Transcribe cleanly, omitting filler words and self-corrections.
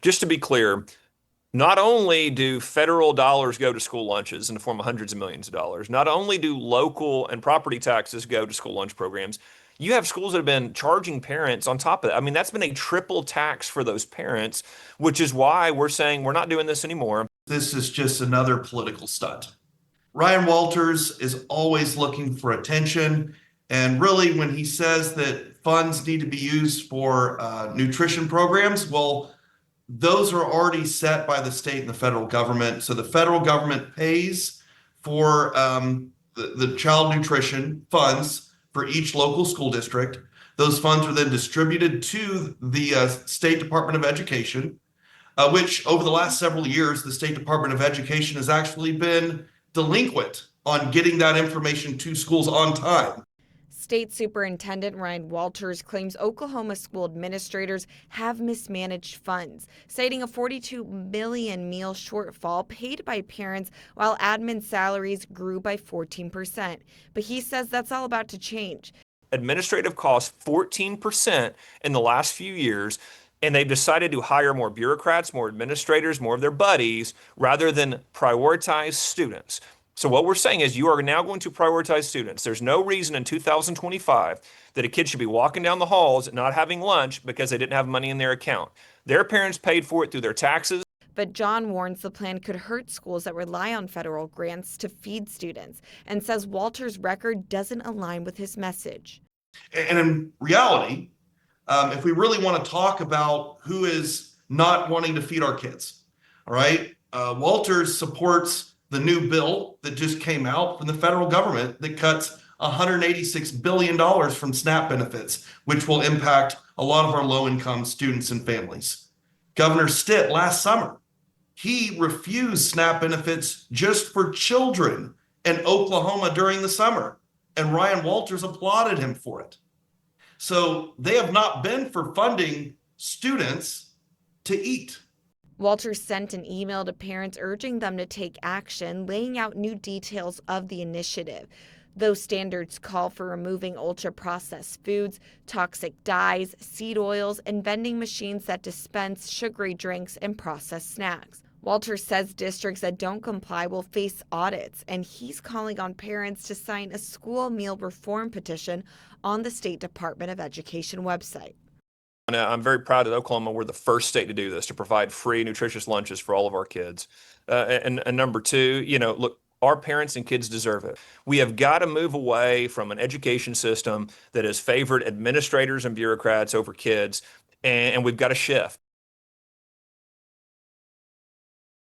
Just to be clear, not only do federal dollars go to school lunches in the form of hundreds of millions of dollars, not only do local and property taxes go to school lunch programs, you have schools that have been charging parents on top of that. I mean, that's been a triple tax for those parents, which is why we're saying we're not doing this anymore. This is just another political stunt. Ryan Walters is always looking for attention. And really, when he says that funds need to be used for nutrition programs, well, those are already set by the state and the federal government. So the federal government pays for the child nutrition funds for each local school district. Those funds are then distributed to the State Department of Education, which over the last several years, the State Department of Education has actually been delinquent on getting that information to schools on time. State Superintendent Ryan Walters claims Oklahoma school administrators have mismanaged funds, citing a $42 million meal shortfall paid by parents while admin salaries grew by 14%. But he says that's all about to change. Administrative costs 14% in the last few years, and they've decided to hire more bureaucrats, more administrators, more of their buddies, rather than prioritize students. So what we're saying is you are now going to prioritize students. There's no reason in 2025 that a kid should be walking down the halls not having lunch because they didn't have money in their account. Their parents paid for it through their taxes. But John warns the plan could hurt schools that rely on federal grants to feed students and says Walters' record doesn't align with his message. And in reality, if we really want to talk about who is not wanting to feed our kids, all right, Walters supports the new bill that just came out from the federal government that cuts $186 billion from SNAP benefits, which will impact a lot of our low-income students and families. Governor Stitt last summer, he refused SNAP benefits just for children in Oklahoma during the summer, and Ryan Walters applauded him for it. So they have not been for funding students to eat. Walters sent an email to parents urging them to take action, laying out new details of the initiative. Those standards call for removing ultra-processed foods, toxic dyes, seed oils, and vending machines that dispense sugary drinks and processed snacks. Walters says districts that don't comply will face audits, and he's calling on parents to sign a school meal reform petition on the State Department of Education website. I'm very proud that Oklahoma, we're the first state to do this, to provide free, nutritious lunches for all of our kids. And number two, look, our parents and kids deserve it. We have got to move away from an education system that has favored administrators and bureaucrats over kids, and we've got to shift.